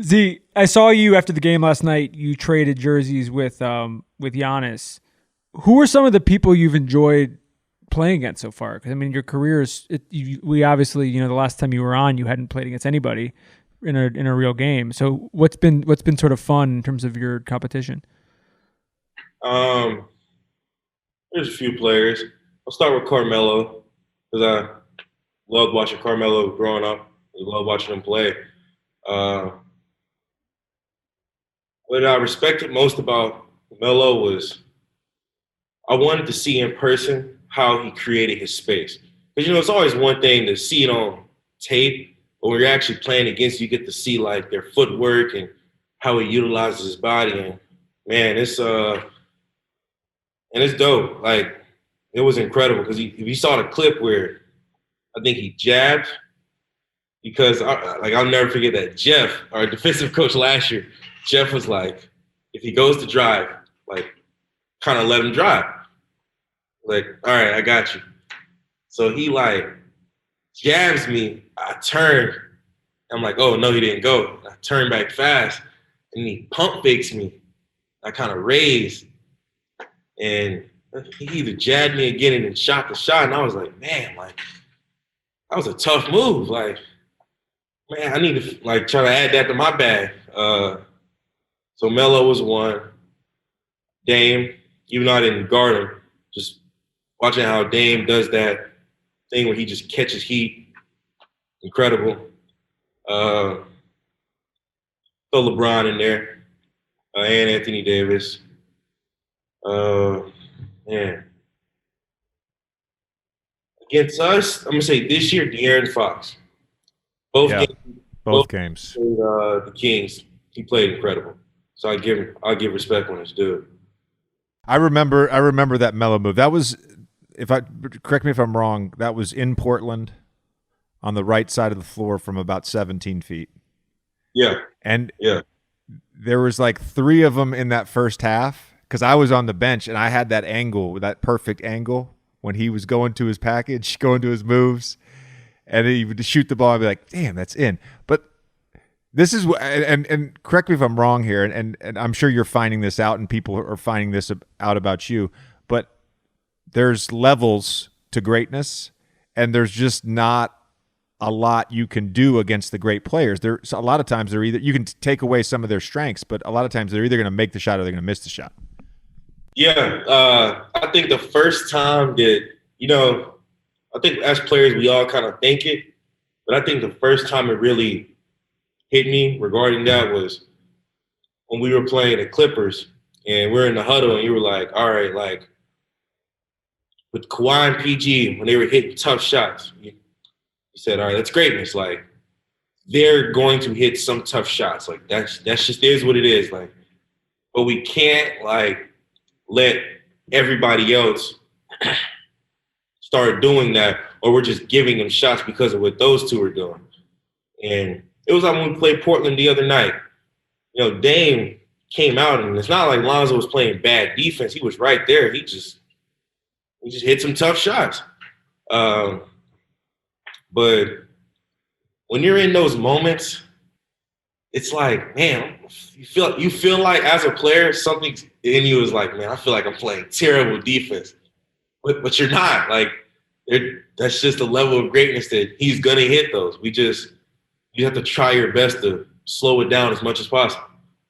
Z, I saw you after the game last night. You traded jerseys with Giannis. Who are some of the people you've enjoyed playing against so far? Because I mean, your career is. We obviously, the last time you were on, you hadn't played against anybody in a real game. So what's been sort of fun in terms of your competition? Um, there's a few players. I'll start with Carmelo because I loved watching Carmelo growing up. I loved watching him play. Uh, what I respected most about Melo was I wanted to see in person how he created his space. Because it's always one thing to see it on tape, but when you're actually playing against, you get to see like their footwork and how he utilizes his body. And man, it's dope. Like it was incredible because if you saw the clip where I think he jabbed, because I'll never forget that Jeff, our defensive coach last year, Jeff was like, if he goes to drive, like kind of let him drive. Like, all right, I got you. So he like jabs me. I turn. I'm like, oh no, he didn't go. I turn back fast, and he pump fakes me. I kind of raise, and he either jabbed me again and then shot the shot. And I was like, man, like that was a tough move. Like, man, I need to like try to add that to my bag. So Melo was one. Dame, even though I didn't guard him, just watching how Dame does that thing where he just catches heat, incredible. Throw LeBron in there, and Anthony Davis. Man, against us, I'm gonna say this year, De'Aaron Fox. Both Yeah, games, both both games. the Kings, he played incredible. So I'll give respect when it's due. I remember that Melo move. That was, if I correct me if I'm wrong, that was in Portland on the right side of the floor from about 17 feet. Yeah, And yeah. there was like three of them in that first half because I was on the bench and I had that angle, that perfect angle when he was going to his package, going to his moves, and he would shoot the ball and be like, damn, that's in. But this is and correct me if I'm wrong here, and I'm sure you're finding this out, and people are finding this out about you. But there's levels to greatness, and there's just not a lot you can do against the great players. There's a lot of times they're either you can take away some of their strengths, but a lot of times they're either going to make the shot or they're going to miss the shot. Yeah, I think the first time that, I think as players, we all kind of think it, but I think the first time it really hit me regarding that was when we were playing the Clippers and we're in the huddle and you were like, all right, like with Kawhi and PG, when they were hitting tough shots, you said, all right, that's greatness. Like they're going to hit some tough shots. Like that's just is what it is. Like, but we can't like let everybody else start doing that, or we're just giving them shots because of what those two are doing. And it was like when we played Portland the other night. Dame came out, and it's not like Lonzo was playing bad defense. He was right there. He just hit some tough shots. But when you're in those moments, it's like, man, you feel like as a player, something in you is like, man, I feel like I'm playing terrible defense. But you're not. Like, that's just the level of greatness that he's gonna hit those. You have to try your best to slow it down as much as possible.